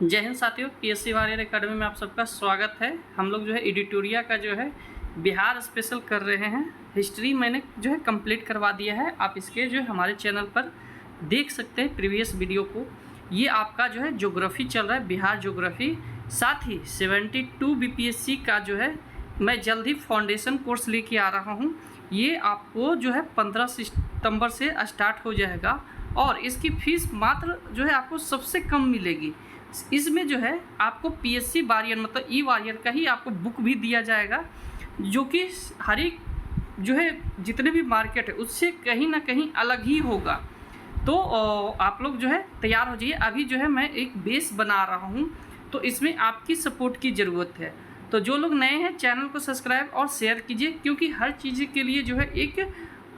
जय हिंद साथियों, PSC warrior academy में आप सबका स्वागत है। हम लोग जो है एडिटोरिया का जो है बिहार स्पेशल कर रहे हैं। हिस्ट्री मैंने जो है कंप्लीट करवा दिया है। आप इसके जो है हमारे चैनल पर देख सकते हैं प्रीवियस वीडियो को। ये आपका जो है ज्योग्राफी चल रहा है, बिहार ज्योग्राफी। साथ ही 72 बीपीएससी का जो है मैं जल्द ही फाउंडेशन कोर्स लेके आ रहा हूँ। ये आपको जो है 15 सितंबर से स्टार्ट हो जाएगा और इसकी फ़ीस मात्र जो है आपको सबसे कम मिलेगी। इसमें जो है आपको पीएससी वॉरियर मतलब ई वॉरियर का ही आपको बुक भी दिया जाएगा, जो कि हर एक जो है जितने भी मार्केट है उससे कहीं ना कहीं अलग ही होगा। तो आप लोग जो है तैयार हो जाइए। अभी जो है मैं एक बेस बना रहा हूँ, तो इसमें आपकी सपोर्ट की ज़रूरत है। तो जो लोग नए हैं चैनल को सब्सक्राइब और शेयर कीजिए, क्योंकि हर चीज़ के लिए जो है एक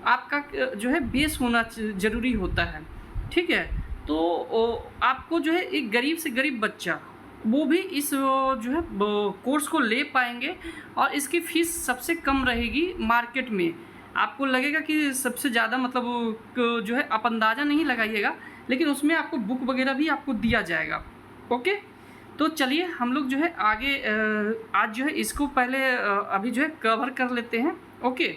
आपका जो है बेस होना ज़रूरी होता है। ठीक है, तो आपको जो है एक गरीब से गरीब बच्चा वो भी इस जो है कोर्स को ले पाएंगे और इसकी फ़ीस सबसे कम रहेगी मार्केट में। आपको लगेगा कि सबसे ज़्यादा मतलब जो है आप अंदाज़ा नहीं लगाइएगा, लेकिन उसमें आपको बुक वगैरह भी आपको दिया जाएगा। ओके, तो चलिए हम लोग जो है आगे आज जो है इसको पहले अभी जो है कवर कर लेते हैं। ओके,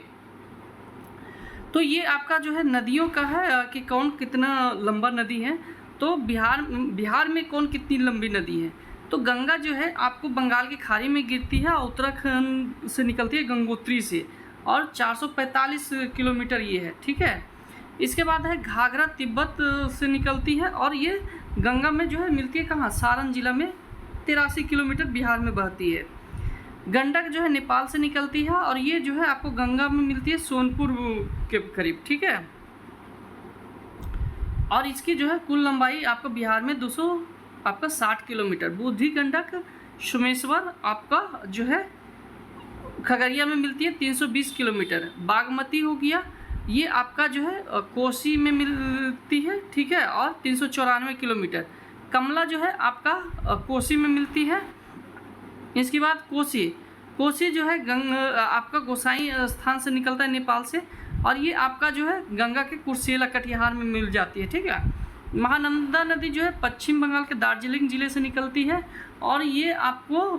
तो ये आपका जो है नदियों का है कि कौन कितना लंबा नदी है। तो बिहार में कौन कितनी लंबी नदी है। तो गंगा जो है आपको बंगाल की खाड़ी में गिरती है, उत्तराखंड से निकलती है गंगोत्री से, और 445 किलोमीटर ये है। ठीक है, इसके बाद है घाघरा तिब्बत से निकलती है और ये गंगा में जो है मिलती है कहाँ, सारण जिला में 83 किलोमीटर बिहार में बहती है। गंडक जो है नेपाल से निकलती है और ये जो है आपको गंगा में मिलती है सोनपुर के करीब। ठीक है, और इसकी जो है कुल लंबाई आपको बिहार में 260 किलोमीटर। बूढ़ी गंडक सोमेश्वर आपका जो है खगड़िया में मिलती है 320 किलोमीटर। बागमती हो गया, ये आपका जो है कोसी में मिलती है। ठीक है, और 394 किलोमीटर। कमला जो है आपका कोसी में मिलती है। इसके बाद कोसी जो है आपका गोसाई स्थान से निकलता है नेपाल से, और ये आपका जो है गंगा के कुर्सेला कटिहार में मिल जाती है। ठीक है, महानंदा नदी जो है पश्चिम बंगाल के दार्जिलिंग ज़िले से निकलती है और ये आपको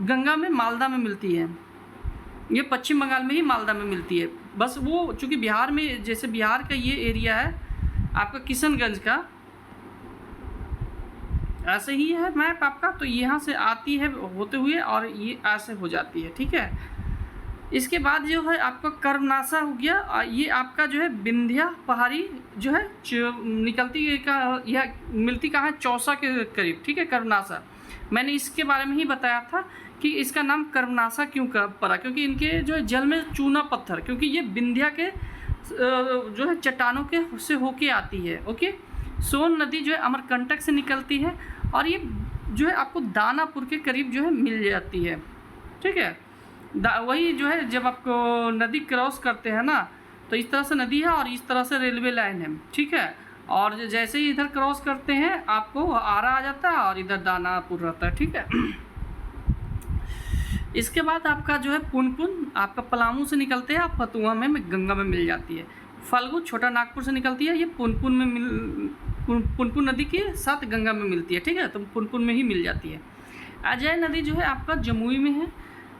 गंगा में मालदा में मिलती है। ये पश्चिम बंगाल में ही मालदा में मिलती है। बस वो चूँकि बिहार में, जैसे बिहार का ये एरिया है आपका किशनगंज का, ऐसे ही है मैप आपका, तो यहाँ से आती है होते हुए और ये ऐसे हो जाती है। ठीक है, इसके बाद जो है आपका कर्मनाशा हो गया, ये आपका जो है विंध्या पहाड़ी जो है निकलती है का, यह मिलती कहाँ है, चौसा के करीब। ठीक है, कर्मनाशा मैंने इसके बारे में ही बताया था कि इसका नाम कर्मनाशा क्यों पड़ा, क्योंकि इनके जो है जल में चूना पत्थर, क्योंकि ये विंध्या के जो है चट्टानों के से होके आती है। ओके, सोन नदी जो है अमरकंटक से निकलती है और ये जो है आपको दानापुर के करीब जो है मिल जाती है। ठीक है, वही जो है जब आपको नदी क्रॉस करते हैं ना, तो इस तरह से नदी है और इस तरह से रेलवे लाइन है। ठीक है, और जैसे ही इधर क्रॉस करते हैं आपको आरा आ जाता है और इधर दानापुर रहता है। ठीक है, इसके बाद आपका जो है पुनपुन आपका पलामू से निकलते हैं, आप फतुहा में गंगा में मिल जाती है। फल्गु छोटा नागपुर से निकलती है, ये पुनपुन नदी के साथ गंगा में मिलती है। ठीक है, तो पुनपुन में ही मिल जाती है। अजय नदी जो है आपका जमुई में है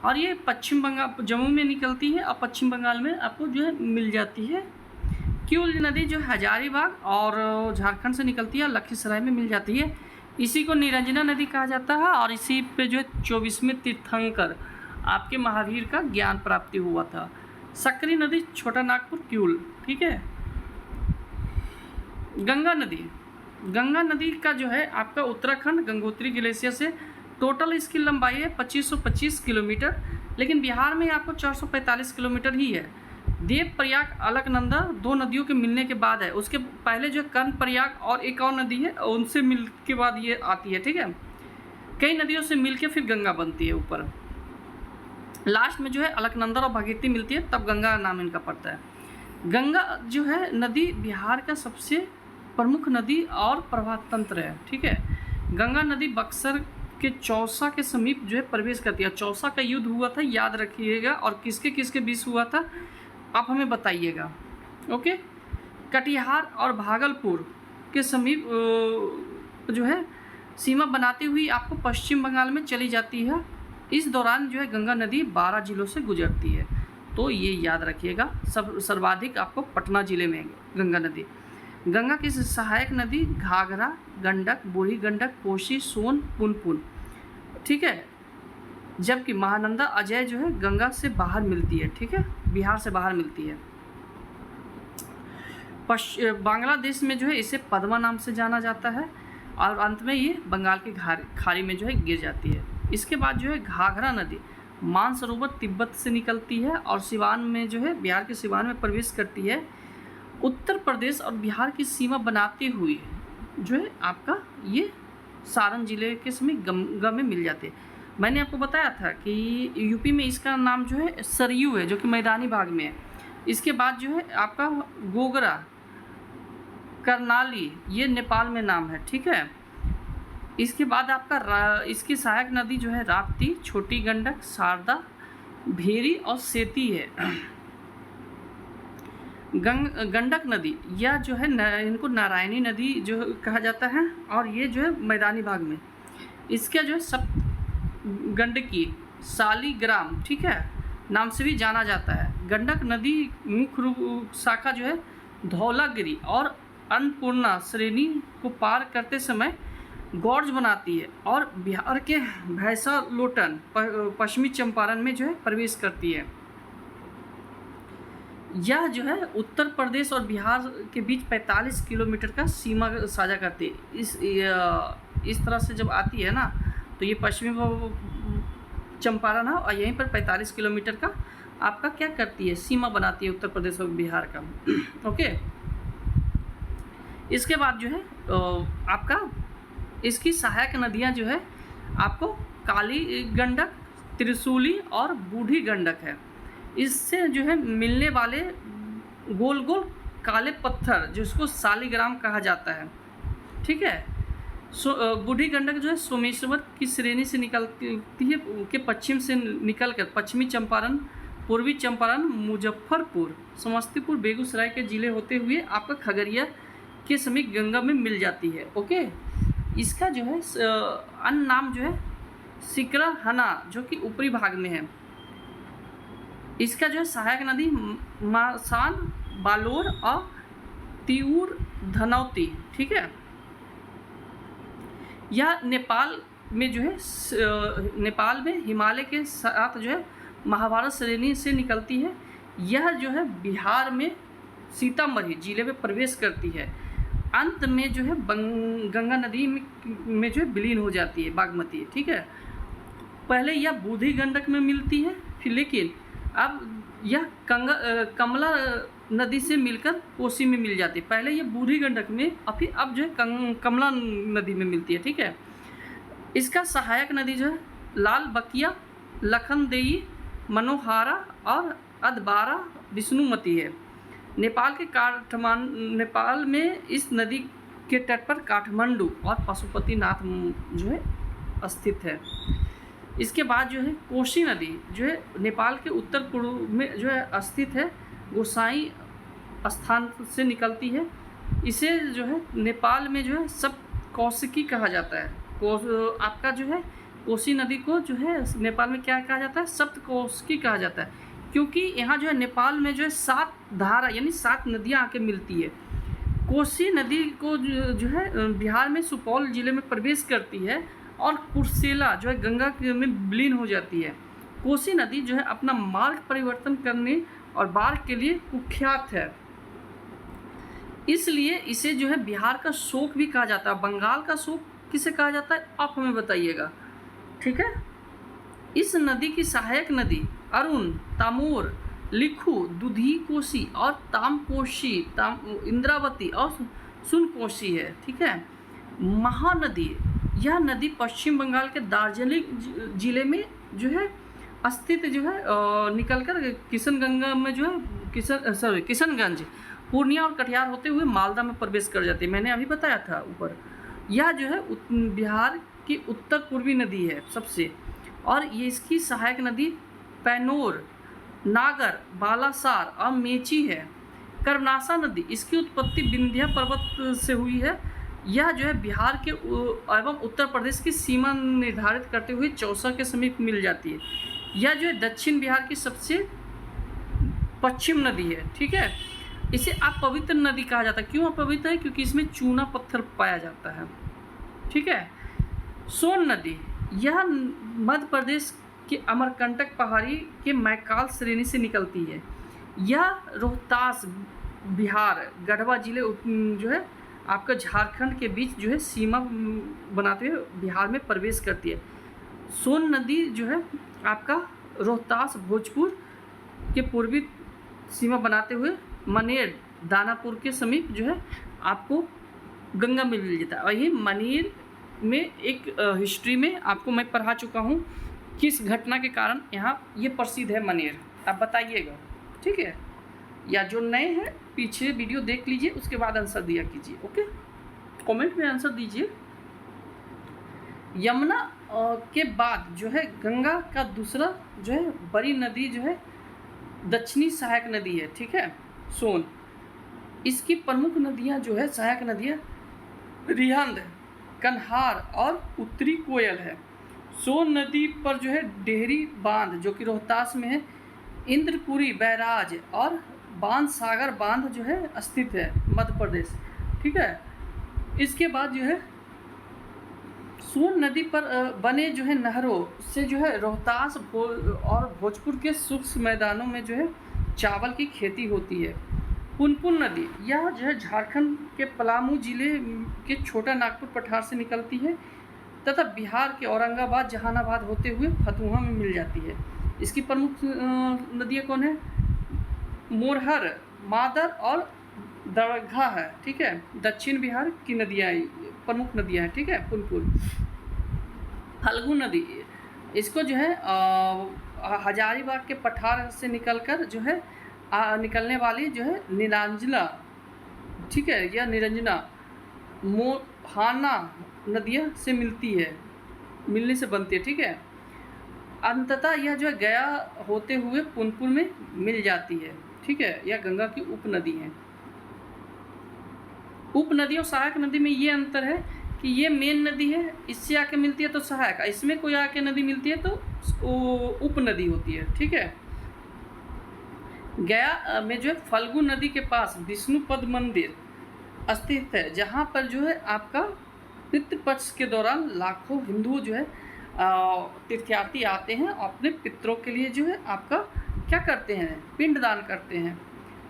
और ये पश्चिम बंगाल जम्मू में निकलती है और पश्चिम बंगाल में आपको जो है मिल जाती है। क्यूल नदी जो हजारीबाग और झारखंड से निकलती है, लखीसराय में मिल जाती है। इसी को निरंजना नदी कहा जाता है और इसी पे जो है 24वें तीर्थंकर आपके महावीर का ज्ञान प्राप्ति हुआ था। सकरी नदी छोटा नागपुर क्यूल। ठीक है, गंगा नदी का जो है आपका उत्तराखंड गंगोत्री ग्लेशियर से टोटल इसकी लंबाई है 2525 किलोमीटर, लेकिन बिहार में आपको 445 किलोमीटर ही है। देव प्रयाग अलकनंदा दो नदियों के मिलने के बाद है, उसके पहले जो कर्ण प्रयाग और एक और नदी है उनसे मिल के बाद ये आती है। ठीक है, कई नदियों से मिल के फिर गंगा बनती है ऊपर। लास्ट में जो है अलकनंदा और भागीरथी मिलती है, तब गंगा नाम इनका पड़ता है। गंगा जो है नदी बिहार का सबसे प्रमुख नदी और प्रवाह तंत्र है। ठीक है, गंगा नदी बक्सर के चौसा के समीप जो है प्रवेश करती है। चौसा का युद्ध हुआ था, याद रखिएगा, और किसके किसके बीच हुआ था आप हमें बताइएगा। ओके, कटिहार और भागलपुर के समीप जो है सीमा बनाती हुई आपको पश्चिम बंगाल में चली जाती है। इस दौरान जो है गंगा नदी 12 जिलों से गुजरती है, तो ये याद रखिएगा। सर्वाधिक आपको पटना जिले में गंगा नदी। गंगा की सहायक नदी घाघरा, गंडक, बूढ़ी गंडक, कोसी, सोन, पुनपुन, ठीक है। जबकि महानंदा, अजय जो है गंगा से बाहर मिलती है, ठीक है, बिहार से बाहर मिलती है। बांग्लादेश में जो है इसे पद्मा नाम से जाना जाता है और अंत में ये बंगाल की खाड़ी में जो है गिर जाती है। इसके बाद जो है घाघरा नदी मानसरोवर तिब्बत से निकलती है और सिवान में जो है बिहार के सिवान में प्रवेश करती है। उत्तर प्रदेश और बिहार की सीमा बनाते हुए जो है आपका ये सारण जिले के समीप गंगा में मिल जाते हैं। मैंने आपको बताया था कि यूपी में इसका नाम जो है सरयू है, जो कि मैदानी भाग में है। इसके बाद जो है आपका गोगरा, करनाली, ये नेपाल में नाम है, ठीक है। इसके बाद आपका इसकी सहायक नदी जो है राप्ती, छोटी गंडक, शारदा, भेरी और सेती है। गंडक नदी यह जो है इनको नारायणी नदी जो कहा जाता है और ये जो है मैदानी भाग में। इसका जो है गंडकी, सालीग्राम, ठीक है, नाम से भी जाना जाता है। गंडक नदी मुख्य रूप शाखा जो है धौलागिरी और अन्नपूर्णा श्रेणी को पार करते समय गॉर्ज बनाती है और बिहार के भैंसा लोटन, पश्चिमी चंपारण में जो है प्रवेश करती है। यह जो है उत्तर प्रदेश और बिहार के बीच 45 किलोमीटर का सीमा साझा करती है। इस तरह से जब आती है ना, तो ये पश्चिमी चंपारण है और यहीं पर 45 किलोमीटर का आपका क्या करती है, सीमा बनाती है उत्तर प्रदेश और बिहार का। ओके, इसके बाद जो है आपका इसकी सहायक नदियां जो है आपको काली गंडक, त्रिशूली और बूढ़ी गंडक है। इससे जो है मिलने वाले गोल गोल काले पत्थर जिसको सालीग्राम कहा जाता है, ठीक है। बूढ़ी गंडक जो है सोमेश्वर की श्रेणी से निकलती है के पश्चिम से निकलकर पश्चिमी चंपारण, पूर्वी चंपारण, मुजफ्फरपुर, समस्तीपुर, बेगूसराय के जिले होते हुए आपका खगड़िया के समीप गंगा में मिल जाती है। ओके, इसका जो है अन्य नाम जो है सिकरहना, जो कि ऊपरी भाग में है। इसका जो है सहायक नदी मासान, बालोर और तिऊर, धनौती, ठीक है। यह नेपाल में जो है नेपाल में हिमालय के साथ जो है महाभारत श्रेणी से निकलती है। यह जो है बिहार में सीतामढ़ी जिले में प्रवेश करती है। अंत में जो है गंगा नदी में जो है विलीन हो जाती है, बागमती, ठीक है। पहले यह बूढ़ी गंडक में मिलती है, फिर लेकिन अब यह कमला नदी से मिलकर कोसी में मिल जाती है। पहले ये बूढ़ी गंडक में और फिर अब जो है कमला नदी में मिलती है, ठीक है। इसका सहायक नदी जो है लाल बकिया, लखनदेई, मनोहारा और अदबारा, विष्णुमती है। नेपाल में इस नदी के तट पर काठमांडू और पशुपतिनाथ जो है स्थित है। इसके बाद जो है कोसी नदी जो है नेपाल के उत्तर पूर्व में जो है स्थित है, गोसाई स्थान से निकलती है। इसे जो है नेपाल में जो है सब कौशिकी कहा जाता है। आपका जो है कोसी नदी को जो है नेपाल में क्या कहा जाता है, सप्त कौशिकी कहा जाता है, क्योंकि यहाँ जो है नेपाल में जो है 7 धारा यानी 7 नदियाँ आके मिलती है। कोसी नदी को जो है बिहार में सुपौल जिले में प्रवेश करती है और कुर्सेला जो है गंगा में विलीन हो जाती है। कोसी नदी जो है अपना मार्ग परिवर्तन करने और बाढ़ के लिए कुख्यात है, इसलिए इसे जो है बिहार का शोक भी कहा जाता है। बंगाल का शोक किसे कहा जाता है, आप हमें बताइएगा, ठीक है। इस नदी की सहायक नदी अरुण, तामोर, लिखू, दुधी कोसी और तामकोशी, इंद्रावती और सुनकोशी है, ठीक है। महानदी, यह नदी पश्चिम बंगाल के दार्जिलिंग जिले में जो है स्थित जो है निकलकर किशनगंगा में जो है किशनगंज, पूर्णिया और कटिहार होते हुए मालदा में प्रवेश कर जाती है। मैंने अभी बताया था ऊपर। यह जो है बिहार की उत्तर पूर्वी नदी है सबसे, और ये इसकी सहायक नदी पैनोर, नागर, बालासार और मेची है। कर्मनासा नदी, इसकी उत्पत्ति विंध्य पर्वत से हुई है यह जो है बिहार के एवं उत्तर प्रदेश की सीमा निर्धारित करते हुए चौसा के समीप मिल जाती है। यह जो है दक्षिण बिहार की सबसे पश्चिम नदी है, ठीक है। इसे अपवित्र नदी कहा जाता है। क्यों अपवित्र है? क्योंकि इसमें चूना पत्थर पाया जाता है, ठीक है। सोन नदी, यह मध्य प्रदेश के अमरकंटक पहाड़ी के मैकाल श्रेणी से निकलती है। यह रोहतास, बिहार, गढ़वा जिले जो है आपका झारखंड के बीच जो है सीमा बनाते हुए बिहार में प्रवेश करती है। सोन नदी जो है आपका रोहतास, भोजपुर के पूर्वी सीमा बनाते हुए मनेर, दानापुर के समीप जो है आपको गंगा में मिल जाता है। और ये मनेर में एक हिस्ट्री में आपको मैं पढ़ा चुका हूँ किस घटना के कारण यहाँ ये प्रसिद्ध है मनेर। आप बताइएगा, ठीक है। या जो नए हैं पीछे वीडियो देख लीजिए, उसके बाद आंसर दिया कीजिए, ओके। कमेंट में आंसर दीजिए। यमुना के बाद जो है गंगा का दूसरा जो है बड़ी नदी जो है दक्षिणी सहायक नदी है, ठीक है, सोन। इसकी प्रमुख नदियां जो है सहायक नदियां रिहंद, कन्हार और उत्तरी कोयल है। सोन नदी पर जो है डेहरी बांध जो कि रोहतास में है, इंद्रपुरी बैराज और बांध सागर बांध जो है स्थित है मध्य प्रदेश, ठीक है। इसके बाद जो है सोन नदी पर बने जो है नहरों से जो है रोहतास और भोजपुर के शुष्क मैदानों में जो है चावल की खेती होती है। पुनपुन नदी, यह जो है झारखंड के पलामू जिले के छोटा नागपुर पठार से निकलती है तथा बिहार के औरंगाबाद, जहानाबाद होते हुए फतुहा में मिल जाती है। इसकी प्रमुख नदियाँ कौन है? मोरहर, मादर और दरघा है, ठीक है। दक्षिण बिहार की नदियाँ, प्रमुख नदियाँ हैं, ठीक है। पुनपुन, फल्गु नदी, इसको जो है हजारीबाग के पठार से निकलकर जो है निकलने वाली जो है नीलांजना, ठीक है, या निरंजना मोहाना नदियाँ से मिलने से बनती है, ठीक है। अंततः यह जो है गया होते हुए पुनपुन में मिल जाती है, ठीक है। यह गंगा की उपनदी है। उपनदी और सहायक नदी में ये अंतर है कि ये मेन नदी है, इससे आके मिलती है तो सहायक, इसमें कोई आके नदी मिलती है तो उपनदी होती है, ठीक है। गया में जो है फल्गु नदी के पास विष्णुपद मंदिर स्थित है, जहाँ पर जो है आपका पितृपक्ष के दौरान लाखों हिंदू जो है तीर्थयात्री आते हैं, अपने पितरों के लिए जो है आपका क्या करते हैं? पिंडदान करते हैं।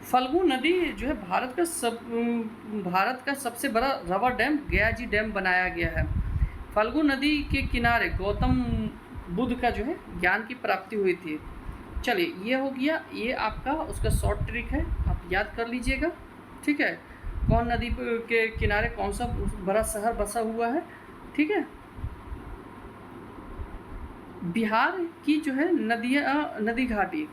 फल्गु नदी जो है भारत का सबसे बड़ा रबर डैम गयाजी डैम बनाया गया है। फल्गु नदी के किनारे गौतम बुद्ध का जो है ज्ञान की प्राप्ति हुई थी। चलिए, ये हो गया, ये आपका उसका शॉर्ट ट्रिक है, आप याद कर लीजिएगा, ठीक है। कौन नदी के किनारे कौन सा बड़ा शहर बसा हुआ है, ठीक है। बिहार की जो है नदी घाटी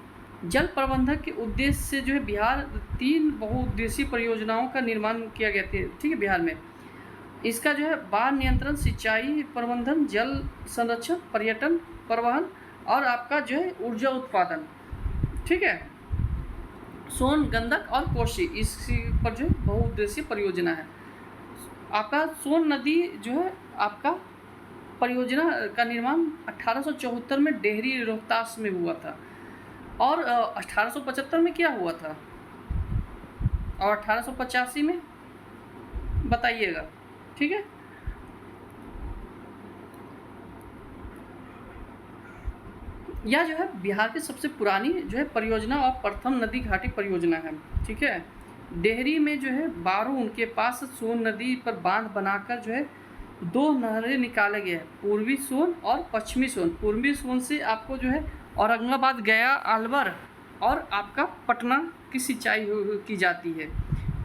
जल प्रबंधन के उद्देश्य से जो है बिहार 3 बहुउद्देशीय परियोजनाओं का निर्माण किया गया था, ठीक है, बिहार में। इसका जो है बाढ़ नियंत्रण, सिंचाई प्रबंधन, जल संरक्षण, पर्यटन, परिवहन और आपका जो है ऊर्जा उत्पादन, ठीक है। सोन, गंडक और कोसी, इस पर जो है बहुउद्देशीय परियोजना है। आपका सोन नदी जो है आपका परियोजना का निर्माण 1874 में डेहरी, रोहतास में हुआ था और 1875 में क्या हुआ था और 1885 में बताइएगा, ठीक है। यह जो है बिहार की सबसे पुरानी जो है परियोजना और प्रथम नदी घाटी परियोजना है, ठीक है। डेहरी में जो है बारून के पास सोन नदी पर बांध बनाकर जो है 2 नहरें निकाले गए, पूर्वी सोन और पश्चिमी सोन। पूर्वी सोन से आपको जो है औरंगाबाद, गया, अलवर और आपका पटना की सिंचाई की जाती है,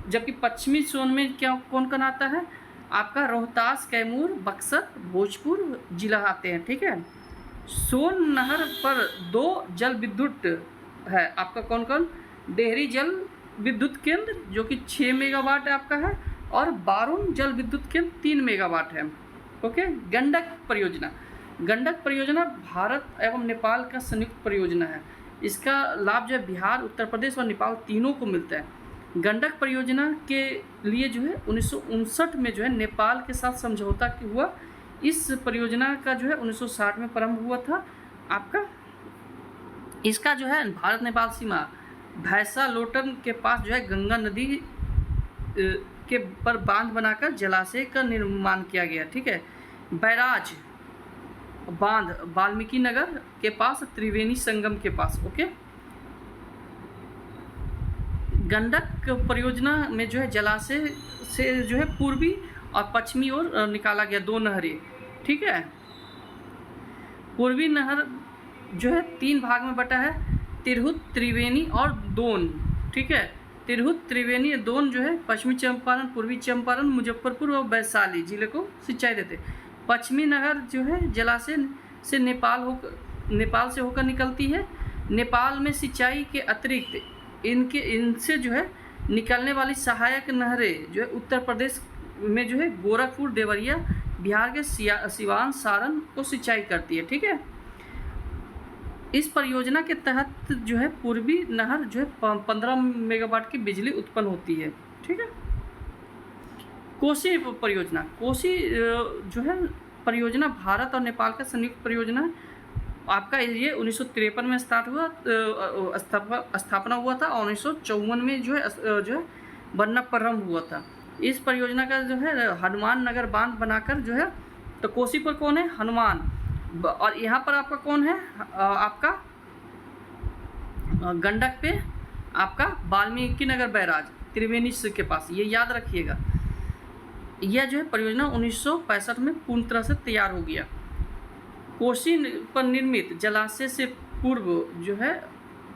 जबकि पश्चिमी सोन में कौन कौन आता है? आपका रोहतास, कैमूर, बक्सर, भोजपुर जिला आते हैं, ठीक है। सोन नहर पर 2 जल विद्युत है आपका, कौन कौन? डेहरी जल विद्युत केंद्र जो कि 6 मेगावाट आपका है और बारून जल विद्युत केंद्र 3 मेगावाट है, ओके। गंडक परियोजना भारत एवं नेपाल का संयुक्त परियोजना है। इसका लाभ जो है बिहार, उत्तर प्रदेश और नेपाल तीनों को मिलता है। गंडक परियोजना के लिए जो है 1959 में जो है नेपाल के साथ समझौता हुआ। इस परियोजना का जो है 1960 में प्रारंभ हुआ था आपका। इसका जो है भारत नेपाल सीमा भैंसा लोटन के पास जो है गंगा नदी के पर बांध बनाकर जलाशय का निर्माण किया गया। ठीक है, बैराज बांध वाल्मीकि नगर के पास, त्रिवेणी संगम के पास। ओके, गंडक परियोजना में जो है जलाशय से जो है पूर्वी और पश्चिमी ओर निकाला गया 2 नहरें। ठीक है, पूर्वी नहर जो है 3 भाग में बटा है, तिरहुत, त्रिवेणी और दोन। ठीक है, तिरहुत, त्रिवेणी, दोन जो है पश्चिमी चंपारण, पूर्वी चंपारण, मुजफ्फरपुर और वैशाली जिले को सिंचाई देते। पश्चिमी नहर जो है जलाशय से नेपाल से होकर निकलती है। नेपाल में सिंचाई के अतिरिक्त इनसे जो है निकलने वाली सहायक नहरें जो है उत्तर प्रदेश में जो है गोरखपुर, देवरिया, बिहार के सिवान, सारण को सिंचाई करती है। ठीक है, इस परियोजना के तहत जो है पूर्वी नहर जो है 15 मेगावाट की बिजली उत्पन्न होती है। ठीक है, कोसी परियोजना, कोसी जो है परियोजना भारत और नेपाल का संयुक्त परियोजना है आपका। ये 1953 में स्टार्ट हुआ, स्थापना हुआ था और 1954 में जो है बनना प्रारंभ हुआ था। इस परियोजना का जो है हनुमान नगर बांध बनाकर जो है, तो कोसी पर कौन है? हनुमान। और यहाँ पर आपका कौन है? आपका गंडक पे आपका वाल्मीकि नगर बैराज त्रिवेणी के पास। ये याद रखिएगा। यह जो है परियोजना 1965 में पूर्ण तरह से तैयार हो गया। कोसी पर निर्मित जलाशय से पूर्व जो है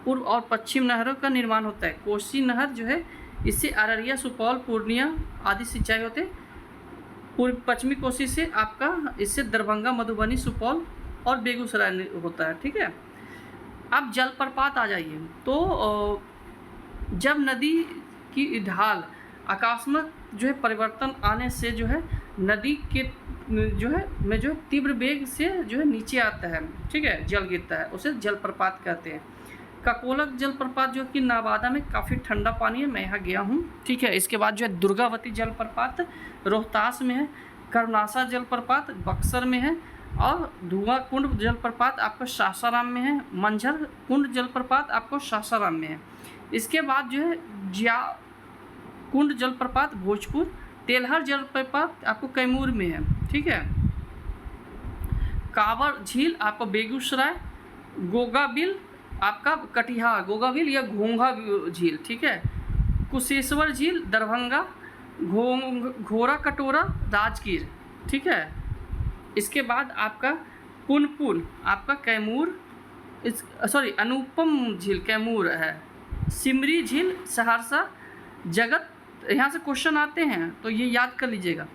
पूर्व और पश्चिम नहरों का निर्माण होता है। कोसी नहर जो है इससे अररिया, सुपौल, पूर्णिया आदि सिंचाई होते हैं। पूर्व पश्चिमी कोसी से आपका इससे दरभंगा, मधुबनी, सुपौल और बेगूसराय होता है। ठीक है, अब जलप्रपात आ जाइए। तो जब नदी की ढाल आकस्मिक जो है परिवर्तन आने से जो है नदी के जो है तीव्र वेग से जो है नीचे आता है। ठीक है, जल गिरता है, उसे जलप्रपात कहते हैं। ककोलक जलप्रपात जो कि नवादा में काफ़ी ठंडा पानी है, मैं यहाँ गया हूँ। ठीक है, इसके बाद जो है दुर्गावती जलप्रपात रोहतास में है, कर्मनासा जलप्रपात बक्सर में है, और धुआं कुंड जलप्रपात आपको सासाराम में है। मंझर कुंड जलप्रपात आपको सासाराम में है। इसके बाद जो है जिया कुंड जलप्रपात भोजपुर, तेलहर जलप्रपात आपको कैमूर में है। ठीक है, कांवर झील आपको बेगूसराय, गोगाबिल आपका कटिहार, गोगाबिल या घोंघा झील। ठीक है, कुशेश्वर झील दरभंगा, घोरा कटोरा राजगीर। ठीक है, इसके बाद आपका पुनपुन आपका कैमूर, अनुपम झील कैमूर है। सिमरी झील सहरसा, जगत, यहाँ से क्वेश्चन आते हैं तो ये याद कर लीजिएगा।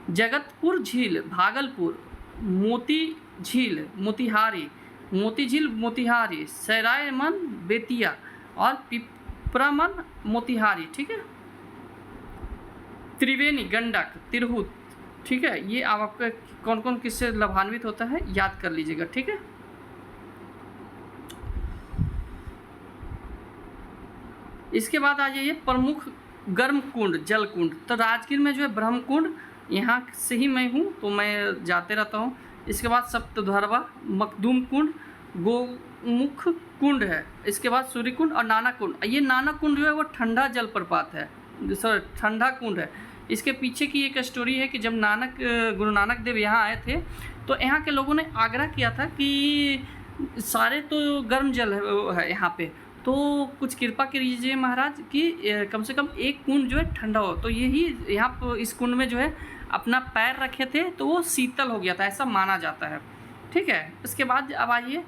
जगतपुर झील भागलपुर, मोती झील मोतिहारी, मोती झील मोतिहारी, सरायमन बेतिया और पिपरामन मोतिहारी। ठीक है, त्रिवेणी गंडक तिरहुत। ठीक है, ये आपका कौन कौन किससे लाभान्वित होता है याद कर लीजिएगा। ठीक है, इसके बाद आ जाइए प्रमुख गर्म कुंड जल कुंड। तो राजगीर में जो है ब्रह्म कुंड, यहाँ से ही मैं हूँ तो मैं जाते रहता हूँ। इसके बाद सप्तधरवा, मखदूम कुंड, गोमुख कुंड है। इसके बाद सूर्य कुंड और नाना कुंड। ये नाना कुंड जो है वो ठंडा जलप्रपात है, ठंडा कुंड है। इसके पीछे की एक स्टोरी है कि जब गुरु नानक देव यहाँ आए थे तो यहाँ के लोगों ने आग्रह किया था कि सारे तो गर्म जल है यहाँ पे, तो कुछ कृपा कीजिए महाराज कि कम से कम एक कुंड जो है ठंडा हो। तो यही यहाँ इस कुंड में जो है अपना पैर रखे थे तो वो शीतल हो गया था, ऐसा माना जाता है। ठीक है, इसके बाद अब आइए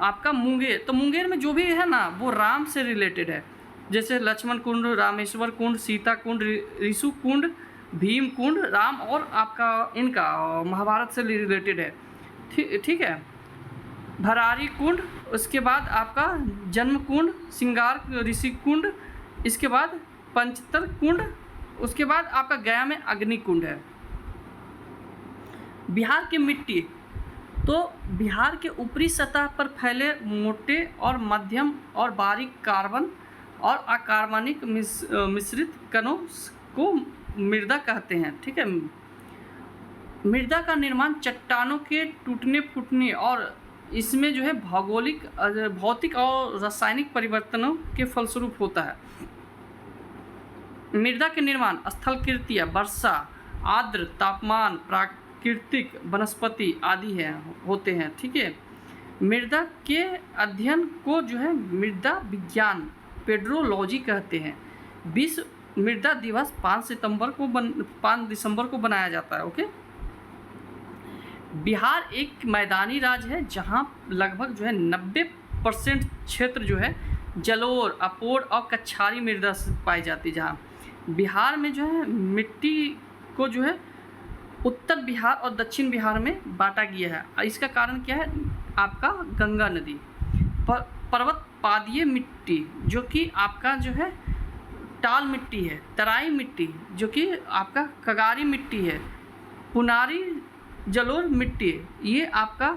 आपका मुंगेर। तो मुंगेर में जो भी है ना वो राम से रिलेटेड है, जैसे लक्ष्मण कुंड, रामेश्वर कुंड, सीता कुंड, ऋषु कुंड, भीम कुंड, राम और आपका इनका महाभारत से रिलेटेड है। ठीक है, भरारी कुंड, उसके बाद आपका जन्म कुंड, सिंगार ऋषि कुंड, इसके बाद पंचतर कुंड, उसके बाद आपका गया में अग्नि कुंड है। बिहार की मिट्टी, तो बिहार के ऊपरी सतह पर फैले मोटे और मध्यम और बारीक कार्बन और अकार्बनिक मिश्रित कणों को मृदा कहते हैं। ठीक है, मृदा का निर्माण चट्टानों के टूटने फूटने और इसमें जो है भौतिक और रासायनिक परिवर्तनों के फलस्वरूप होता है। मृदा के निर्माण स्थलकृतीय, वर्षा, आर्द्र तापमान, प्राकृतिक वनस्पति आदि होते हैं। ठीक है, मृदा के अध्ययन को जो है मृदा विज्ञान पेड्रोलॉजी कहते हैं। विश्व मृदा दिवस 5 दिसंबर को बनाया जाता है। ओके, बिहार एक मैदानी राज्य है जहां लगभग जो है 90% क्षेत्र जो है जलोढ़, अपोढ़ और कछारी मृदा से पाई जाती है। जहां बिहार में जो है मिट्टी को जो है उत्तर बिहार और दक्षिण बिहार में बांटा गया है। इसका कारण क्या है? आपका गंगा नदी, पर्वत पादीय मिट्टी जो कि आपका जो है टाल मिट्टी है, तराई मिट्टी जो कि आपका कगारी मिट्टी है, पुनारी जलोढ़ मिट्टी, ये आपका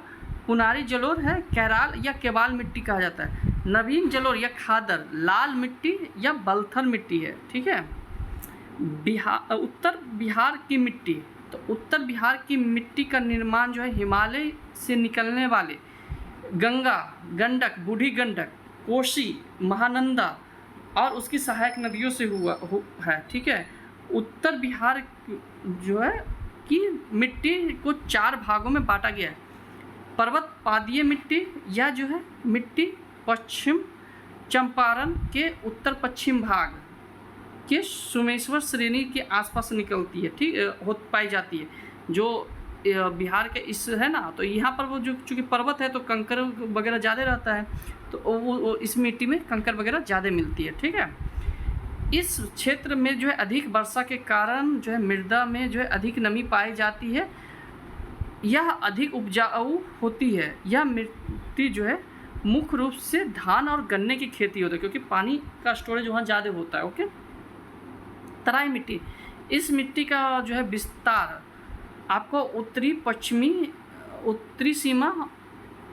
पुनारी जलोढ़ है, कैराल या केबाल मिट्टी कहा जाता है। नवीन जलोढ़ या खादर लाल मिट्टी या बलथल मिट्टी है। ठीक है, उत्तर बिहार की मिट्टी, तो उत्तर बिहार की मिट्टी का निर्माण जो है हिमालय से निकलने वाले गंगा, गंडक, बूढ़ी गंडक, कोसी, महानंदा और उसकी सहायक नदियों से है। ठीक है, उत्तर बिहार जो है की मिट्टी को 4 भागों में बांटा गया है। पर्वत पादीय मिट्टी, यह जो है मिट्टी पश्चिम चंपारण के उत्तर पश्चिम भाग के सोमेश्वर श्रेणी के आसपास निकलती है। ठीक हो पाई जाती है। जो बिहार के इस है ना, तो यहाँ पर वो जो चूँकि पर्वत है तो कंकर वगैरह ज़्यादा रहता है, तो वो इस मिट्टी में कंकर वगैरह ज़्यादा मिलती है। ठीक है, इस क्षेत्र में जो है अधिक वर्षा के कारण जो है मृदा में जो है अधिक नमी पाई जाती है, यह अधिक उपजाऊ होती है। यह मिट्टी जो है मुख्य रूप से धान और गन्ने की खेती होती है क्योंकि पानी का स्टोरेज वहाँ ज़्यादा होता है। ओके, तराई मिट्टी, इस मिट्टी का जो है विस्तार आपको उत्तरी सीमा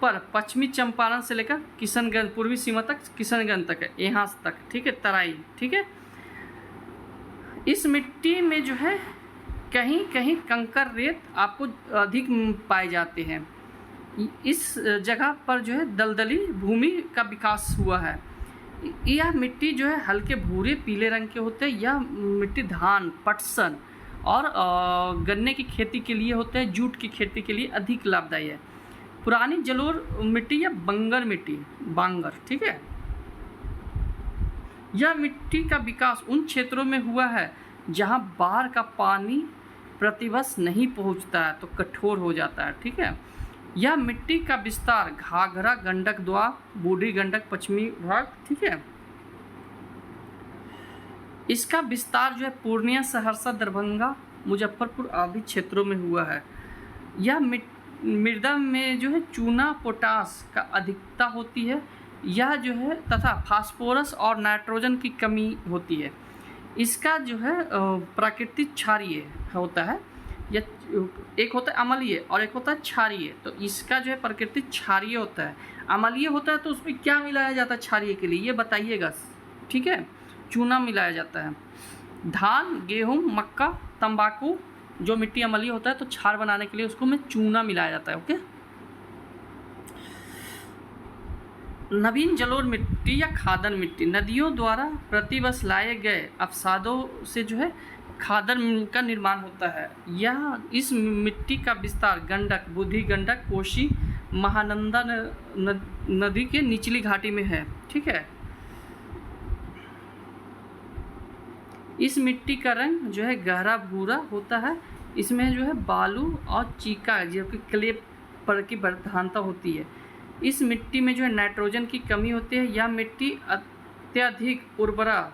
पर पश्चिमी चंपारण से लेकर किशनगंज, पूर्वी सीमा तक किशनगंज तक है, यहाँ तक। ठीक है, तराई। ठीक है, इस मिट्टी में जो है कहीं कहीं कंकर रेत आपको अधिक पाए जाते हैं। इस जगह पर जो है दलदली भूमि का विकास हुआ है। यह मिट्टी जो है हल्के भूरे पीले रंग के होते हैं। यह मिट्टी धान, पटसन और गन्ने की खेती के लिए होते हैं, जूट की खेती के लिए अधिक लाभदायी है। पुरानी जलोढ़ मिट्टी या बंगर मिट्टी, बांगर। ठीक है, यह मिट्टी का विकास उन क्षेत्रों में हुआ है जहां बाढ़ का पानी प्रतिवर्ष नहीं पहुंचता है तो कठोर हो जाता है। ठीक है, यह मिट्टी का विस्तार घाघरा, गंडक द्वार, बूढ़ी गंडक पश्चिमी भाग। ठीक है, इसका विस्तार जो है पूर्णिया, सहरसा, दरभंगा, मुजफ्फरपुर आदि क्षेत्रों में हुआ है। यह मृदा में जो है चूना, पोटास का अधिकता होती है, यह जो है तथा फास्फोरस और नाइट्रोजन की कमी होती है। इसका जो है प्राकृतिक क्षारीय होता है, या एक होता है अम्लीय और एक होता है क्षारीय। तो इसका जो है प्राकृतिक क्षारीय होता है। अम्लीय होता है तो उसमें क्या मिलाया जाता है क्षारीय के लिए, ये बताइएगा। ठीक है, चूना मिलाया जाता है। धान, गेहूँ, मक्का, तंबाकू, जो मिट्टी अम्लीय होता है तो क्षार बनाने के लिए उसको में चूना मिलाया जाता है। ओके, नवीन जलोढ़ मिट्टी या खादर मिट्टी, नदियों द्वारा प्रतिवर्ष लाए गए अवसादों से जो है खादर का निर्माण होता है। यह इस मिट्टी का विस्तार गंडक, बूढ़ी गंडक, कोसी, महानंदा नदी के निचली घाटी में है। ठीक है, इस मिट्टी का रंग जो है गहरा भूरा होता है। इसमें जो है बालू और चीका जो कि क्ले पर की प्रधानता होती है। इस मिट्टी में जो है नाइट्रोजन की कमी होती है। यह मिट्टी अत्यधिक उर्वरा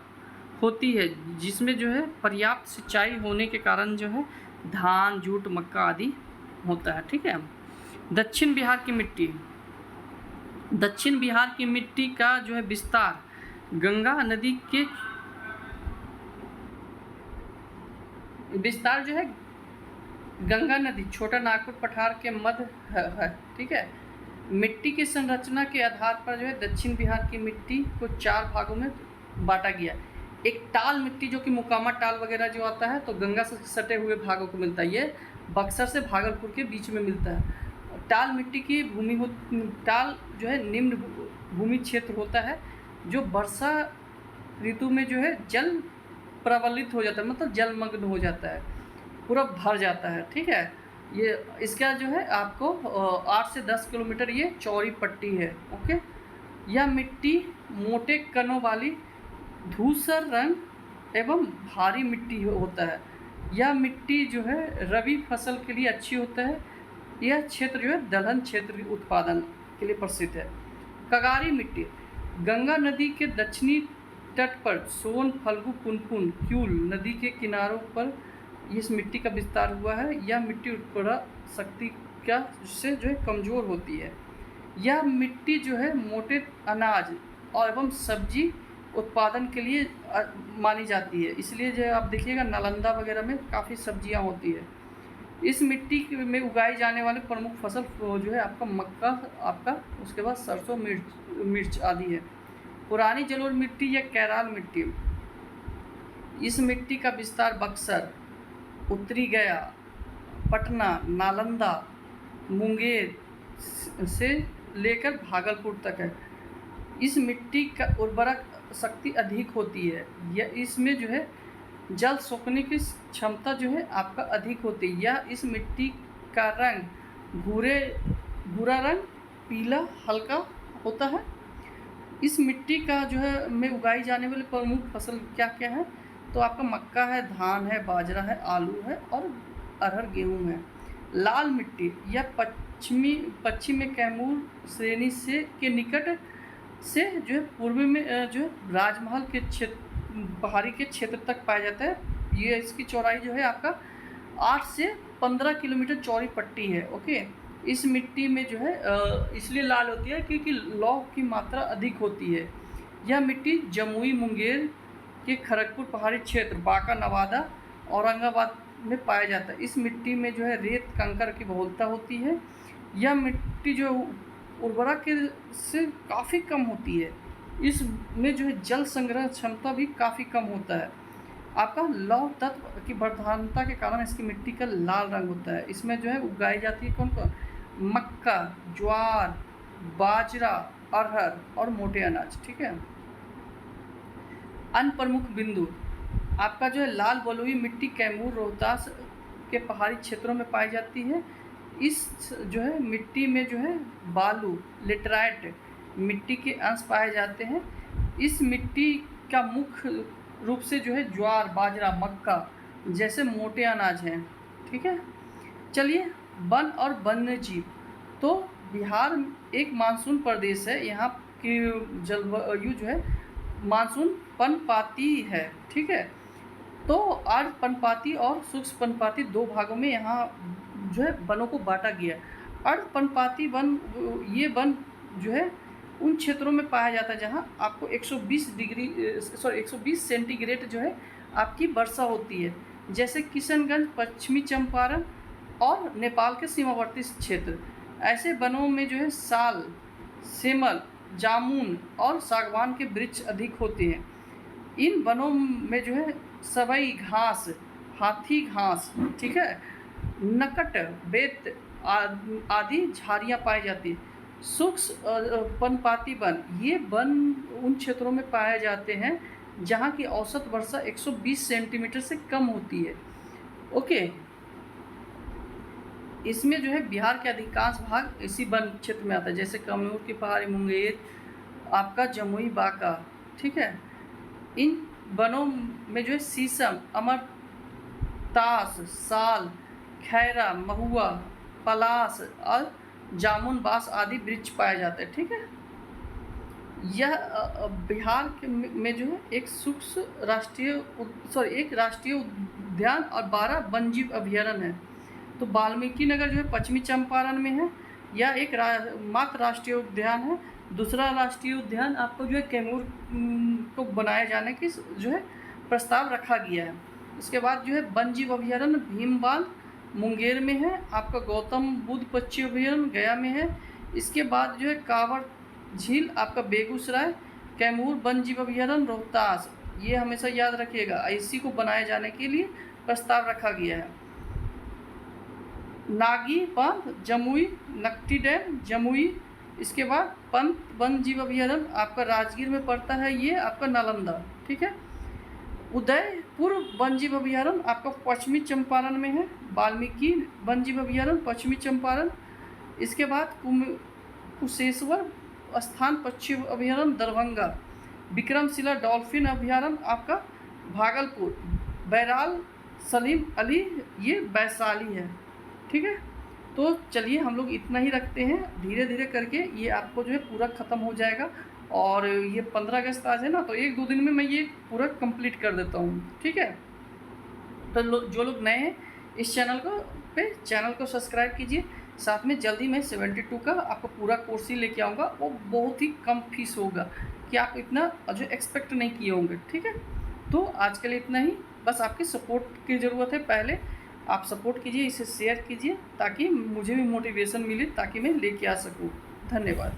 होती है जिसमें जो है पर्याप्त सिंचाई होने के कारण जो है धान, जूट, मक्का आदि होता है। ठीक है, दक्षिण बिहार की मिट्टी, दक्षिण बिहार की मिट्टी का जो है विस्तार गंगा नदी के विस्तार जो है गंगा नदी, छोटा नागपुर पठार के मध्य है। ठीक है, मिट्टी की संरचना के आधार पर जो है दक्षिण बिहार की मिट्टी को 4 भागों में बांटा गया। एक टाल मिट्टी जो कि मुकामा टाल वगैरह जो आता है तो गंगा से सटे हुए भागों को मिलता है, ये बक्सर से भागलपुर के बीच में मिलता है। टाल मिट्टी की भूमि हो, टाल जो है निम्न भूमि क्षेत्र होता है जो वर्षा ऋतु में जो है जल प्रवलित हो जाता है, मतलब जलमग्न हो जाता है, पूरा भर जाता है। ठीक है, ये इसका जो है आपको 8 से 10 किलोमीटर ये चौड़ी पट्टी है। ओके, यह मिट्टी मोटे कणों वाली धूसर रंग एवं भारी मिट्टी होता है। यह मिट्टी जो है रबी फसल के लिए अच्छी होता है। यह क्षेत्र जो है दलहन क्षेत्र उत्पादन के लिए प्रसिद्ध है। कगारी मिट्टी गंगा नदी के दक्षिणी तट पर सोन, फल्गु, पुनपुन, क्यूल नदी के किनारों पर इस मिट्टी का विस्तार हुआ है। यह मिट्टी उर्वरा शक्ति का से जो है कमज़ोर होती है। यह मिट्टी जो है मोटे अनाज और एवं सब्जी उत्पादन के लिए मानी जाती है, इसलिए जो आप देखिएगा नालंदा वगैरह में काफ़ी सब्जियां होती है। इस मिट्टी में उगाई जाने वाले प्रमुख फसल जो है आपका मक्का, आपका उसके बाद सरसों, मिर्च आदि है। पुरानी जलोढ़ मिट्टी या कैराल मिट्टी, इस मिट्टी का विस्तार बक्सर, उत्तरी गया, पटना, नालंदा, मुंगेर से लेकर भागलपुर तक है। इस मिट्टी का उर्वरक शक्ति अधिक होती है। यह इसमें जो है जल सोखने की क्षमता जो है आपका अधिक होती है। यह इस मिट्टी का रंग भूरा रंग पीला हल्का होता है। इस मिट्टी का जो है में उगाई जाने वाली प्रमुख फसल क्या क्या है, तो आपका मक्का है, धान है, बाजरा है, आलू है और अरहर गेहूँ है। लाल मिट्टी यह पश्चिम में कैमूर श्रेणी से के निकट से जो है पूर्व में जो है राजमहल के क्षेत्र पहाड़ी के क्षेत्र तक पाया जाता है। ये इसकी चौड़ाई जो है आपका 8 से 15 किलोमीटर चौड़ी पट्टी है। ओके, इस मिट्टी में जो है इसलिए लाल होती है क्योंकि लौह की मात्रा अधिक होती है। यह मिट्टी जमुई, मुंगेर के खड़गपुर पहाड़ी क्षेत्र, बांका, नवादा, औरंगाबाद में पाया जाता है। इस मिट्टी में जो है रेत कंकर की बहुलता होती है। यह मिट्टी जो उर्वरक से काफ़ी कम होती है। इसमें जो है जल संग्रह क्षमता भी काफ़ी कम होता है। आपका लौह तत्व की प्रधानता के कारण इसकी मिट्टी का लाल रंग होता है। इसमें जो है उगाई जाती है कौन कौन, मक्का, ज्वार, बाजरा, अरहर और मोटे अनाज। ठीक है, अन्य प्रमुख बिंदु आपका जो है लाल बलुई मिट्टी कैमूर, रोहतास के पहाड़ी क्षेत्रों में पाई जाती है। इस जो है मिट्टी में जो है बालू, लेटराइट मिट्टी के अंश पाए जाते हैं। इस मिट्टी का मुख्य रूप से जो है ज्वार, बाजरा, मक्का जैसे मोटे अनाज हैं। ठीक है, चलिए वन और वन्य जीव, तो बिहार एक मानसून प्रदेश है। यहाँ की जलवायु जो है मानसून पर्णपाती है। ठीक है, तो अर्ध पर्णपाती और सूक्ष्म पर्णपाती दो भागों में यहाँ जो है वनों को बांटा गया। अर्ध पर्णपाती वन, ये वन जो है उन क्षेत्रों में पाया जाता है जहाँ आपको 120 सेंटीग्रेड जो है आपकी वर्षा होती है, जैसे किशनगंज, पश्चिमी चंपारण और नेपाल के सीमावर्ती क्षेत्र। ऐसे वनों में जो है साल, सेमल, जामुन और सागवान के वृक्ष अधिक होते हैं। इन वनों में जो है सबई घास, हाथी घास, ठीक है, नकट, बेत आदि झाड़ियाँ पाई जाती हैं। सूक्ष्म पर्णपाती वन, ये वन उन क्षेत्रों में पाए जाते हैं जहाँ की औसत वर्षा 120 सेंटीमीटर से कम होती है। ओके, इसमें जो है बिहार के अधिकांश भाग इसी वन क्षेत्र में आता है, जैसे कैमूर की पहाड़ी, मुंगेर, आपका जमुई, बांका। ठीक है, इन वनों में जो है शीशम, अमरतास, साल, खैरा, महुआ, पलास और जामुन, बांस आदि वृक्ष पाए जाते हैं। ठीक है, यह बिहार में जो है एक एक राष्ट्रीय उद्यान और 12 वन्यजीव अभयारण्य है। तो वाल्मीकि नगर जो है पश्चिमी चंपारण में है, यह एक मात्र राष्ट्रीय उद्यान है। दूसरा राष्ट्रीय उद्यान आपको जो है कैमूर को बनाए जाने की जो है प्रस्ताव रखा गया है। इसके बाद जो है वन्यजीव अभयारण्य भीमबांध मुंगेर में है, आपका गौतम बुद्ध पक्षी अभयारण्य गया में है। इसके बाद जो है कांवड़ झील आपका बेगूसराय कैमूर वन जीव अभयारण्य रोहतास, ये हमेशा याद रखिएगा, इसी को बनाए जाने के लिए प्रस्ताव रखा गया है। नागी बांध जमुई, नकटी डैम जमुई। इसके बाद पंत वन जीव अभयारण्य आपका राजगीर में पड़ता है, ये आपका नालंदा, ठीक है। उदयपुर वन जीव अभयारण्य आपका पश्चिमी चंपारण में है। वाल्मीकि वन जीव अभयारण्य पश्चिमी चंपारण। इसके बाद कुशेश्वर स्थान पक्षी अभयारण्य दरभंगा। विक्रमशिला डॉल्फिन अभयारण्य आपका भागलपुर। बैराल सलीम अली ये वैशाली है, ठीक है। तो चलिए हम लोग इतना ही रखते हैं, धीरे धीरे करके ये आपको जो है पूरा ख़त्म हो जाएगा। और ये 15 अगस्त आज है ना, तो 1-2 दिन में मैं ये पूरा कंप्लीट कर देता हूँ, ठीक है। तो जो लोग नए हैं इस चैनल को सब्सक्राइब कीजिए। साथ में जल्दी मैं 72 का आपको पूरा कोर्स ही लेके आऊँगा, वो बहुत ही कम फीस होगा कि आप इतना जो एक्सपेक्ट नहीं किए होंगे, ठीक है। तो आज के लिए इतना ही, बस आपकी सपोर्ट की ज़रूरत है। पहले आप सपोर्ट कीजिए, इसे शेयर कीजिए ताकि मुझे भी मोटिवेशन मिले, ताकि मैं लेके आ सकूँ। धन्यवाद।